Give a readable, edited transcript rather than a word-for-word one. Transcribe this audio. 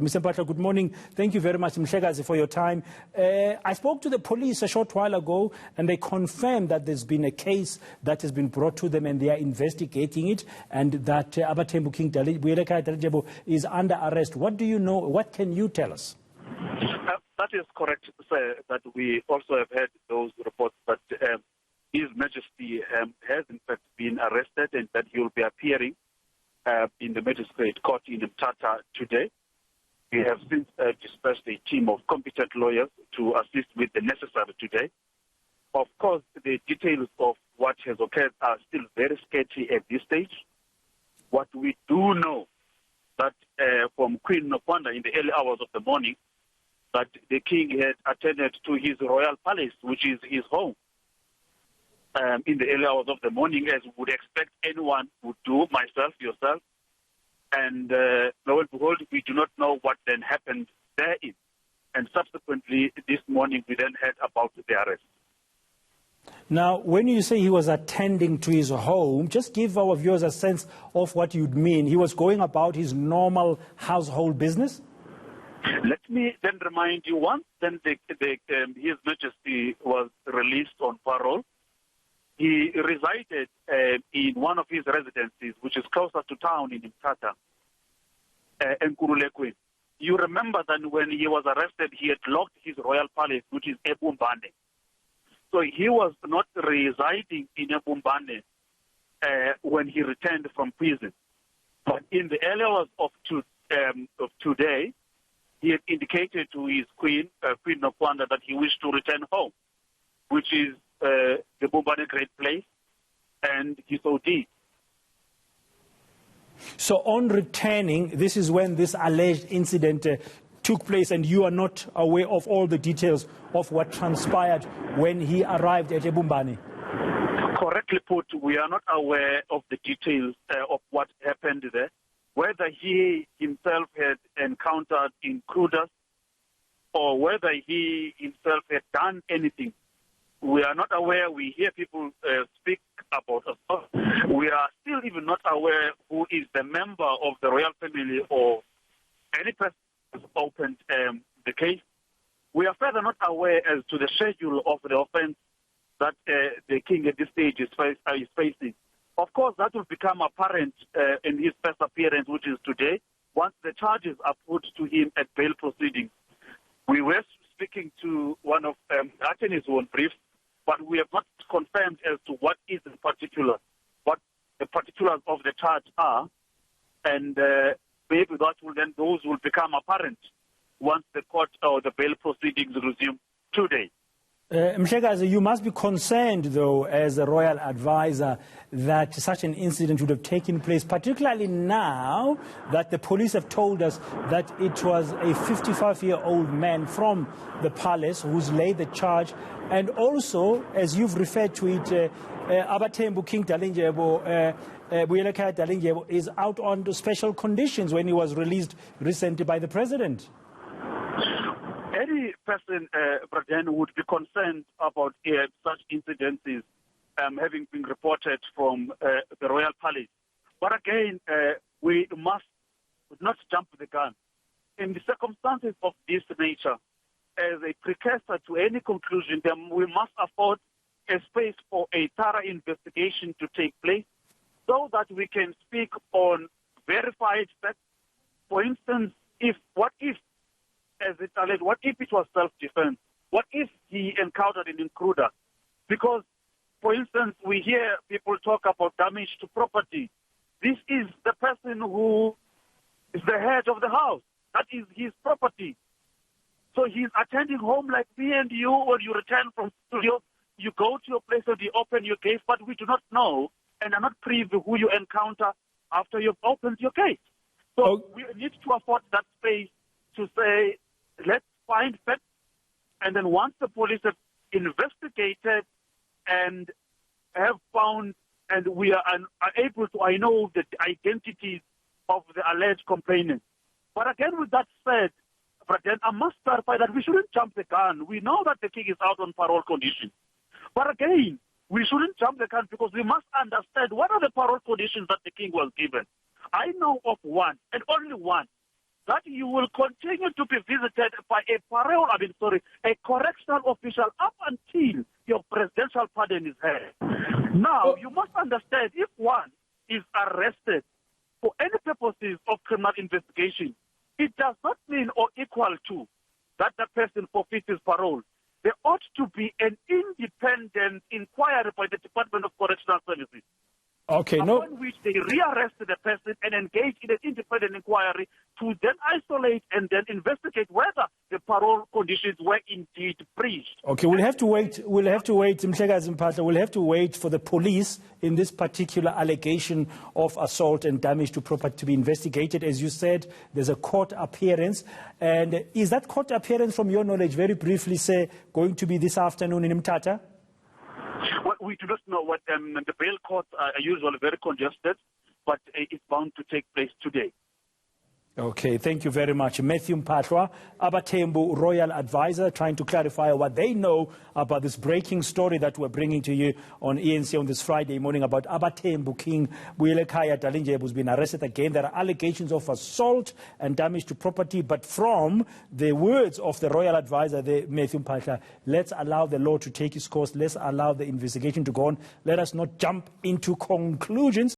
Mr. Mpahla, good morning. Thank you very much, Mhlekazi, for your time. I spoke to the police a short while ago, and they confirmed that there's been a case that has been brought to them, and they are investigating it, and that AbaThembu King Buyelekhaya Dalindyebo is under arrest. What do you know? What can you tell us? That is correct, sir, that we also have heard those reports that His Majesty has in fact been arrested, and that he will be appearing in the magistrate court in Mthatha today. We have since dispatched a team of competent lawyers to assist with the necessary today. Of course, the details of what has occurred are still very sketchy at this stage. What we do know that from Queen Nokwanda in the early hours of the morning, that the king had attended to his royal palace, which is his home, in the early hours of the morning, as we would expect anyone would do, myself, yourself. And lo and behold, we do not know what then happened therein. And subsequently, this morning, we then heard about the arrest. Now, when you say he was attending to his home, just give our viewers a sense of what you'd mean. He was going about his normal household business? Let me then remind you, once then His Majesty was released on parole, he resided in one of his residences, which is closer to town in Mthatha, Nkululekweni. You remember that when he was arrested, he had locked his royal palace, which is Ebumbane. So he was not residing in Ebumbane when he returned from prison. But in the early hours of today, he had indicated to his queen, Queen Nokwanda, that he wished to return home, which is the Bumbane Great Place, and he so did. So on returning, this is when this alleged incident took place, and you are not aware of all the details of what transpired when he arrived at Ebumbane? Correctly put, we are not aware of the details of what happened there. Whether he himself had encountered intruders or whether he himself had done anything, we are not aware. We hear people speak about us. We are still even not aware who is the member of the royal family or any person who opened the case. We are further not aware as to the schedule of the offense that the king at this stage is facing. Of course, that will become apparent in his first appearance, which is today, once the charges are put to him at bail proceedings. We were speaking to one of attorneys who on brief, but we have not confirmed as to what is in particular, what the particulars of the charge are, and maybe those will become apparent once the court or the bail proceedings resume today. Mhlekazi, you must be concerned, though, as a royal advisor, that such an incident would have taken place, particularly now that the police have told us that it was a 55-year-old man from the palace who's laid the charge. And also, as you've referred to it, AbaThembu King Buyelekhaya Dalindyebo is out on special conditions when he was released recently by the president. Any person, Braden, would be concerned about such incidences having been reported from the royal palace. But again, we must not jump the gun. In the circumstances of this nature, as a precursor to any conclusion, then we must afford a space for a thorough investigation to take place so that we can speak on verified facts. For instance, what if it was self-defense? What if he encountered an intruder? Because, for instance, we hear people talk about damage to property. This is the person who is the head of the house. That is his property. So he's attending home like me and you. When you return from studio, you go to your place and you open your gate, but we do not know and are not privy who you encounter after you've opened your gate. So we need to afford that space to say, let's find facts, and then once the police have investigated and have found, and we are able to, I know the identities of the alleged complainants. But again, with that said, I must clarify that we shouldn't jump the gun. We know that the king is out on parole conditions. But again, we shouldn't jump the gun because we must understand what are the parole conditions that the king was given. I know of one, and only one, that you will continue to be visited by a correctional official up until your presidential pardon is heard. Now, you must understand, if one is arrested for any purposes of criminal investigation, it does not mean or equal to that the person forfeits his parole. There ought to be an independent inquiry by the Department of Correctional Services. Okay, Upon which they rearrest the person and engage in an independent inquiry to then isolate and then investigate whether the parole conditions were indeed breached. Okay, we'll have to wait, Mhlekazi Mpahla, we'll have to wait for the police in this particular allegation of assault and damage to property to be investigated. As you said, there's a court appearance. And is that court appearance, from your knowledge, very briefly, say, going to be this afternoon in Mthatha? Well, we do not know what the bail courts are usually very congested, but it's bound to take place today. Okay, thank you very much. Matthew Mphahlwa, AbaThembu Royal Advisor, trying to clarify what they know about this breaking story that we're bringing to you on ENC on this Friday morning about AbaThembu King Buyelekhaya Dalindyebo, who's been arrested again. There are allegations of assault and damage to property, but from the words of the Royal Advisor, Matthew Mphahlwa, let's allow the law to take its course. Let's allow the investigation to go on. Let us not jump into conclusions.